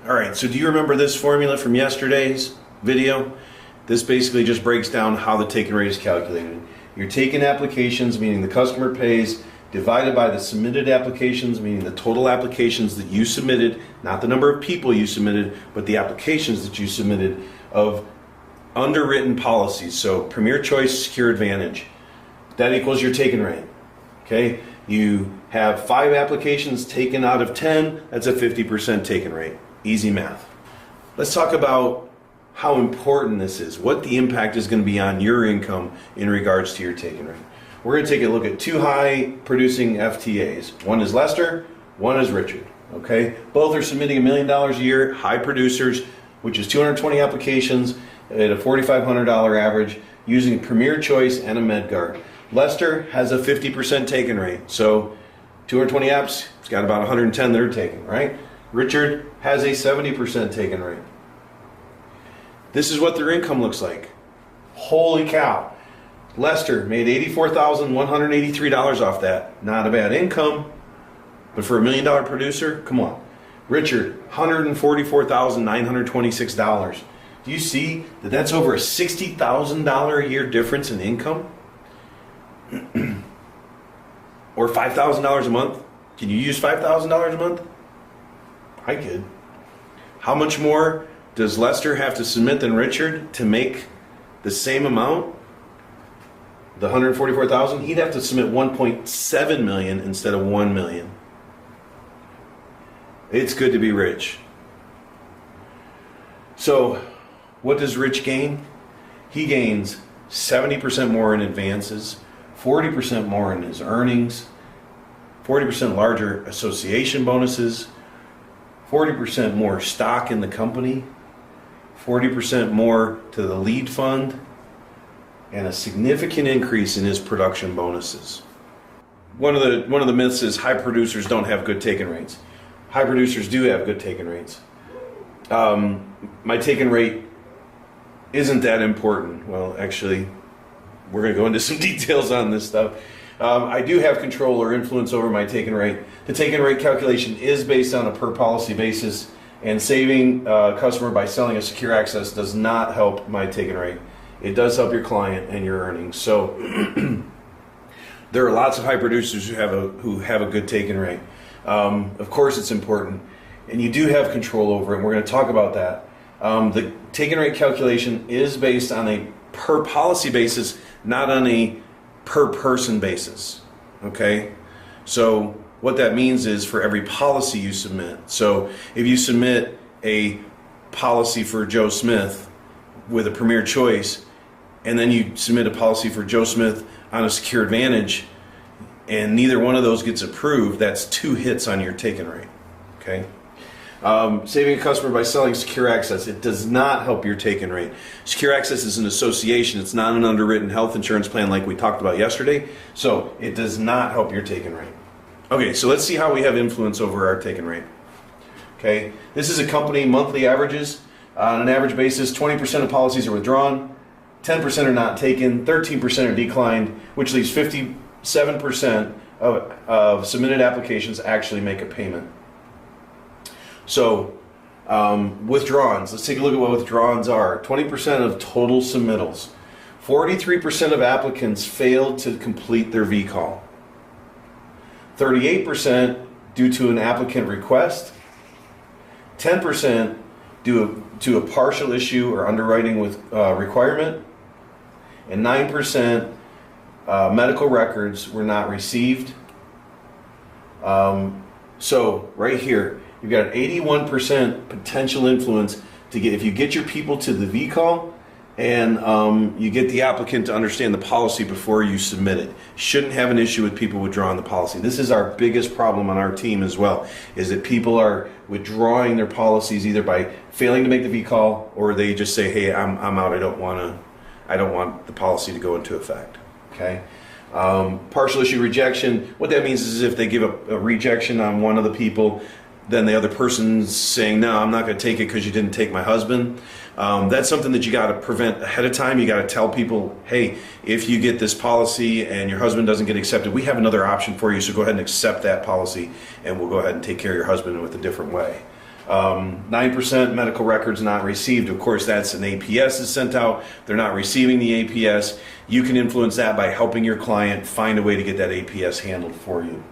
All right, so do you remember this formula from yesterday's video? This basically just breaks down how the take-in rate is calculated. Your take-in applications, meaning the customer pays, divided by the submitted applications, meaning the total applications that you submitted, not the number of people you submitted, but the applications that you submitted of underwritten policies. So Premier Choice, Secure Advantage. That equals your take-in rate. Okay? You have 5 applications taken out of 10, that's a 50% take-in rate. Easy math. Let's talk about how important this is, what the impact is going to be on your income in regards to your take-in rate. We're going to take a look at 2 high producing FTAs. One is Lester, one is Richard. Okay? Both are submitting $1 million a year, high producers, which is 220 applications at a $4,500 average using Premier Choice and a MedGuard. Lester has a 50% take-in rate, so 220 apps, it's got about 110 that are taken, right? Richard has a 70% take-in rate. This is what their income looks like. Holy cow. Lester made $84,183 off that. Not a bad income, but for $1 million producer, come on. Richard, $144,926. Do you see that that's over a $60,000 a year difference in income? Or $5,000 a month? Can you use $5,000 a month? I could. How much more does Lester have to submit than Richard to make the same amount? The $144,000? He'd have to submit $1.7 million instead of $1 million. It's good to be rich. So, what does Rich gain? He gains 70% more in advances, 40% more in his earnings, 40% larger association bonuses, 40% more stock in the company, 40% more to the lead fund, and a significant increase in his production bonuses. One of the myths is high producers don't have good take-in rates. High producers do have good take-in rates. My take-in rate isn't that important. Well, actually, we're going to go into some details on this stuff. I do have control or influence over my take-in rate. The take-in rate calculation is based on a per policy basis, and saving a customer by selling a secure access does not help my take-in rate. It does help your client and your earnings. So there are lots of high producers who have a good take-in rate. Of course it's important, and you do have control over it, and we're going to talk about that. The take-in rate calculation is based on a per policy basis, not on a per person basis. Okay? So what that means is for every policy you submit. So if you submit a policy for Joe Smith with a Premier Choice, and then you submit a policy for Joe Smith on a Secure Advantage, and neither one of those gets approved, that's 2 hits on your take-in rate. Okay? Saving a customer by selling Secure Access, it does not help your take-in rate. Secure Access is an association. It's not an underwritten health insurance plan like we talked about yesterday, so it does not help your take-in rate. Okay, so let's see how we have influence over our take-in rate. Okay, this is a company monthly averages. On an average basis, 20% of policies are withdrawn, 10% are not taken, 13% are declined, which leaves 57% of submitted applications actually make a payment. So, withdrawals. Let's take a look at what withdrawals are. 20% of total submittals. 43% of applicants failed to complete their V-call. 38% due to an applicant request. 10% due to a partial issue or underwriting with requirement. And 9% medical records were not received. So, right here, you've got an 81% potential influence to get, if you get your people to the V-call and you get the applicant to understand the policy before you submit it. Shouldn't have an issue with people withdrawing the policy. This is our biggest problem on our team as well, is that people are withdrawing their policies either by failing to make the V-call, or they just say, hey, I'm out, I don't want the policy to go into effect. Okay? Partial issue rejection, what that means is if they give a rejection on one of the people, then the other person's saying, no, I'm not going to take it because you didn't take my husband. That's something that you got to prevent ahead of time. You got to tell people, hey, if you get this policy and your husband doesn't get accepted, we have another option for you, so go ahead and accept that policy, and we'll go ahead and take care of your husband with a different way. 9% medical records not received. Of course, that's an APS is sent out. They're not receiving the APS. You can influence that by helping your client find a way to get that APS handled for you.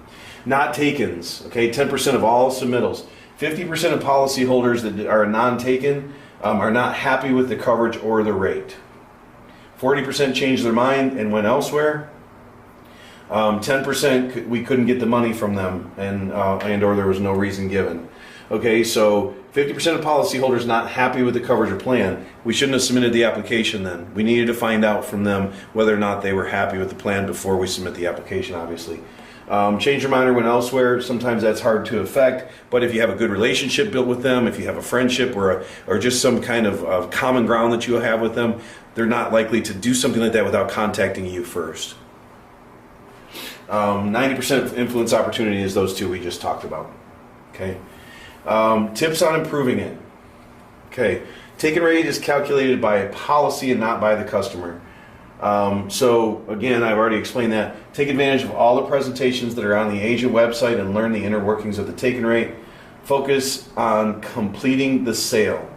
Not takens, okay, 10% of all submittals. 50% of policyholders that are non-taken are not happy with the coverage or the rate. 40% changed their mind and went elsewhere. 10% we couldn't get the money from them and or there was no reason given. Okay, so 50% of policyholders not happy with the coverage or plan. We shouldn't have submitted the application then. We needed to find out from them whether or not they were happy with the plan before we submit the application, obviously. Change your mind or went elsewhere. Sometimes that's hard to affect, but if you have a good relationship built with them, if you have a friendship or just some kind of common ground that you have with them, they're not likely to do something like that without contacting you first. 90% influence opportunity is those two we just talked about. Okay. Tips on improving it. Okay. Taken rate is calculated by a policy and not by the customer. So again, I've already explained that. Take advantage of all the presentations that are on the agent website and learn the inner workings of the taken rate. Focus on completing the sale.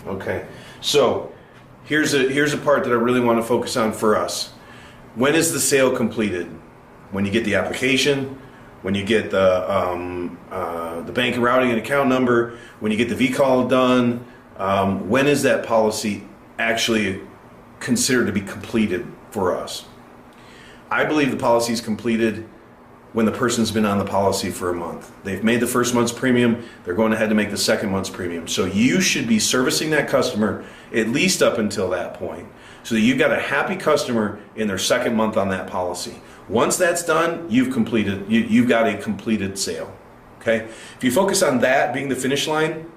Okay. So here's a part that I really want to focus on for us. When is the sale completed? When you get the application, when you get the bank and routing and account number, when you get the V-call done, when is that policy actually considered to be completed for us? I believe the policy is completed when the person's been on the policy for a month. They've made the first month's premium, they're going ahead to make the second month's premium. So you should be servicing that customer at least up until that point, so that you've got a happy customer in their second month on that policy. Once that's done, you've got a completed sale. Okay? If you focus on that being the finish line,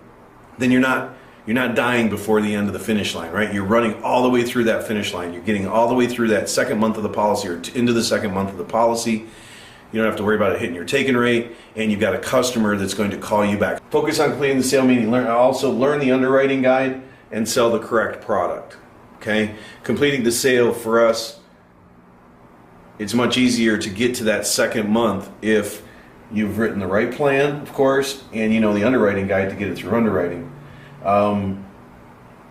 then you're not dying before the end of the finish line, right? You're running all the way through that finish line. You're getting all the way through that second month of the policy or into the second month of the policy. You don't have to worry about it hitting your taken rate, and you've got a customer that's going to call you back. Focus on completing the sale, meaning also learn the underwriting guide and sell the correct product. Okay? Completing the sale for us, it's much easier to get to that second month if you've written the right plan, of course, and you know the underwriting guide to get it through underwriting.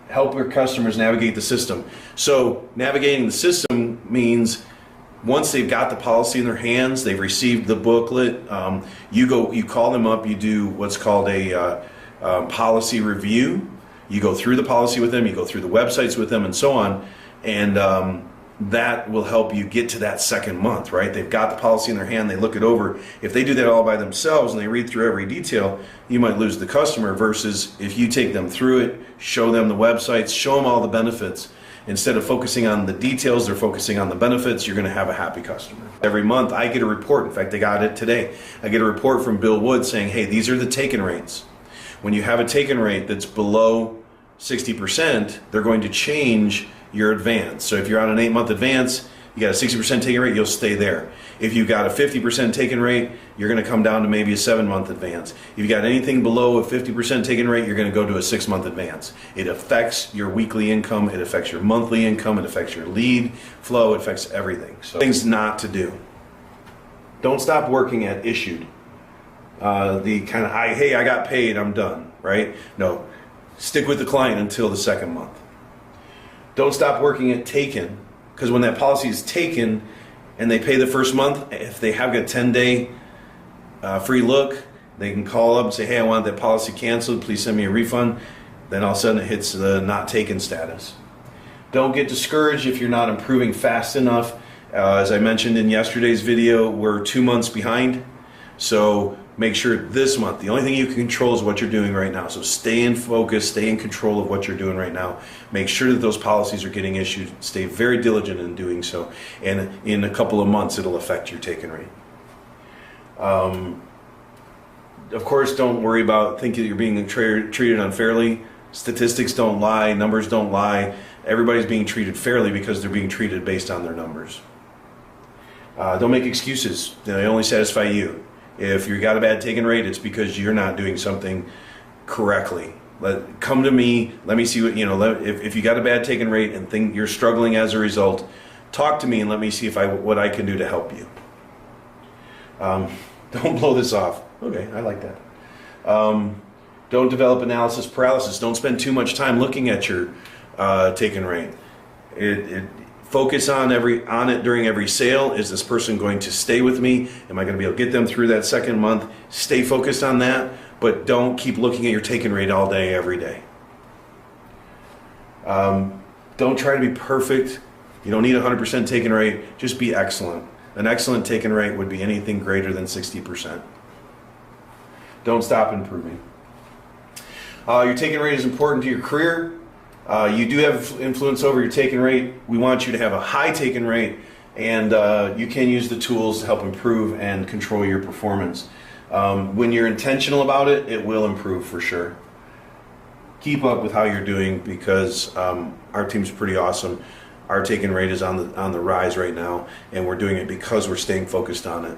Help your customers navigate the system. So navigating the system means once they've got the policy in their hands, they've received the booklet, you call them up, you do what's called a policy review. You go through the policy with them, you go through the websites with them and so on, and that will help you get to that second month, right? They've got the policy in their hand, they look it over. If they do that all by themselves and they read through every detail, you might lose the customer, versus if you take them through it, show them the websites, show them all the benefits. Instead of focusing on the details, they're focusing on the benefits. You're going to have a happy customer. Every month I get a report. In fact, I got it today. I get a report from Bill Wood saying, hey, these are the taken rates. When you have a taken rate that's below 60%, they're going to change your advance. So if you're on an 8-month advance, you got a 60% taken rate, you'll stay there. If you've got a 50% taken rate, you're going to come down to maybe a 7-month advance. If you've got anything below a 50% taken rate, you're going to go to a 6-month advance. It affects your weekly income, it affects your monthly income, it affects your lead flow, it affects everything. So things not to do. Don't stop working at issued. The kind of, hey, I got paid, I'm done, right? No, stick with the client until the second month. Don't stop working at taken, because when that policy is taken and they pay the first month, if they have a 10-day free look, they can call up and say, hey, I want that policy canceled, please send me a refund. Then all of a sudden it hits the not taken status. Don't get discouraged if you're not improving fast enough. As I mentioned in yesterday's video, we're 2 months behind. So make sure this month, the only thing you can control is what you're doing right now. So stay in focus, stay in control of what you're doing right now. Make sure that those policies are getting issued. Stay very diligent in doing so. And in a couple of months, it'll affect your taken rate. Of course, don't worry about thinking that you're being treated unfairly. Statistics don't lie, numbers don't lie. Everybody's being treated fairly because they're being treated based on their numbers. Don't make excuses. They only satisfy you. If you got a bad taken rate, it's because you're not doing something correctly. Come to me. Let me see what, if you got a bad taken rate and think you're struggling as a result, talk to me and let me see what I can do to help you. Don't blow this off. Okay, I like that. Don't develop analysis paralysis. Don't spend too much time looking at your taken rate. Focus on it during every sale. Is this person going to stay with me? Am I going to be able to get them through that second month? Stay focused on that, but don't keep looking at your taken rate all day, every day. Don't try to be perfect. You don't need 100% taken rate. Just be excellent. An excellent taken rate would be anything greater than 60%. Don't stop improving. Your taken rate is important to your career. You do have influence over your taken rate. We want you to have a high taken rate, and you can use the tools to help improve and control your performance. When you're intentional about it, it will improve for sure. Keep up with how you're doing, because our team's pretty awesome. Our taken rate is on the rise right now, and we're doing it because we're staying focused on it.